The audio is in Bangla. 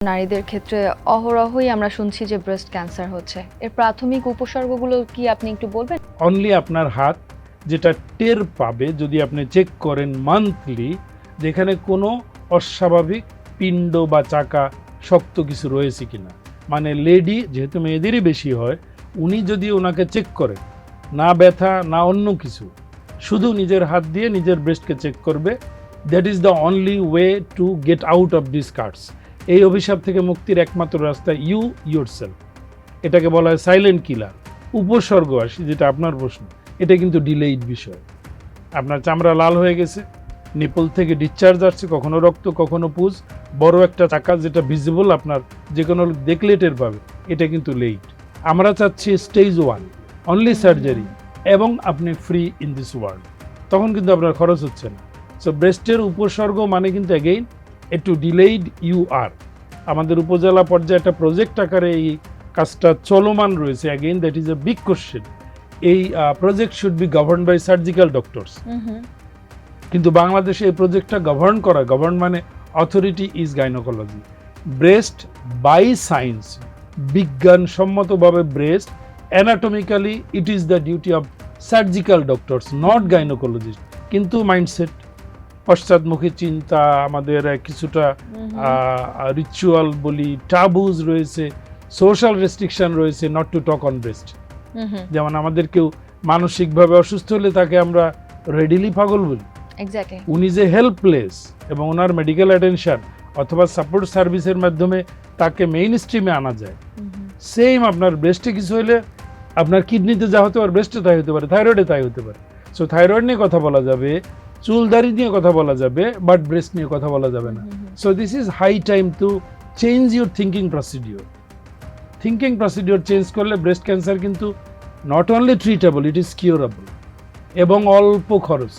নারীদের ক্ষেত্রে অহরহই আমরা শুনছি যে ব্রেস্ট ক্যান্সার হচ্ছে। এর প্রাথমিক উপসর্গগুলো কি আপনি একটু বলবেন? অনলি আপনার হাত যেটা টের পাবে যদি আপনি চেক করেন মান্থলি, যেখানে কোনো অস্বাভাবিক পিণ্ড বা চাকা শক্ত কিছু রয়েছে কিনা। মানে লেডি, যেহেতু মেয়েদেরই বেশি হয়, উনি যদি ওনাকে চেক করেন, না ব্যথা না অন্য কিছু, শুধু নিজের হাত দিয়ে নিজের ব্রেস্টকে চেক করবে, that is the only way to get out of this cards. এই অভিশাপ থেকে মুক্তির একমাত্র রাস্তা ইউ ইয়োরসেলফ। এটাকে বলা হয় সাইলেন্ট কিলার। উপসর্গ আসি, যেটা আপনার প্রশ্ন, এটা কিন্তু ডিলেইড বিষয়। আপনার চামড়া লাল হয়ে গেছে, নিপল থেকে ডিসচার্জ আসছে, কখনো রক্ত কখনো পুজ, বড় একটা চাকা যেটা ভিজিবল, আপনার যে কোনো দেখলে টের পাবে, এটা কিন্তু লেট। আমরা চাচ্ছি স্টেজ 1 অনলি সার্জারি, এবং আপনি ফ্রি ইন দিস ওয়ার্ল্ড। তখন কিন্তু আপনার খরচ হচ্ছে না। সো ব্রেস্টের উপসর্গ মানে কিন্তু অ্যাগেইন একটু ডিলেইড ইউ আর। আমাদের উপজেলা পর্যায়ে একটা প্রজেক্ট আকারে এই কাজটা চলমান রয়েছে। Again that is a big question. এই project should be govern by surgical doctors, কিন্তু বাংলাদেশে এই প্রজেক্টটা গভর্ন মানে authority is gynaecology. Breast by science, বিজ্ঞানসম্মতভাবে breast anatomically it is the duty of surgical doctors, not gynaecologist. কিন্তু মাইন্ডসেট, পশ্চাৎমুখী চিন্তা, আমাদের কিছুটা রিচুয়াল বলি, টাবুজ রয়েছে, সোশ্যাল রেস্ট্রিকশন রয়েছে not to talk on breast. যেমন আমাদের কেউ মানসিকভাবে অসুস্থ হলে তাকে আমরা রেডিলি পাগল বলি। উনি যে হেল্পলেস, এবং ওনার মেডিকেল অ্যাটেনশন অথবা সাপোর্ট সার্ভিসের মাধ্যমে তাকে মেইন স্ট্রিমে আনা যায়। সেম আপনার ব্রেস্টে কিছু হলে আপনার কিডনিতে যা হতে পারে, ব্রেস্টে তাই হতে পারে, থাইরয়েডে তাই হতে পারে। সো থাইরয়েড নিয়ে কথা বলা যাবে, চুলদারি নিয়ে কথা বলা যাবে, বাট ব্রেস্ট নিয়ে কথা বলা যাবে না। So this is high time to change your thinking procedure change করলে ব্রেস্ট ক্যান্সার কিন্তু not only treatable, it is curable, এবং অল্প খরচ।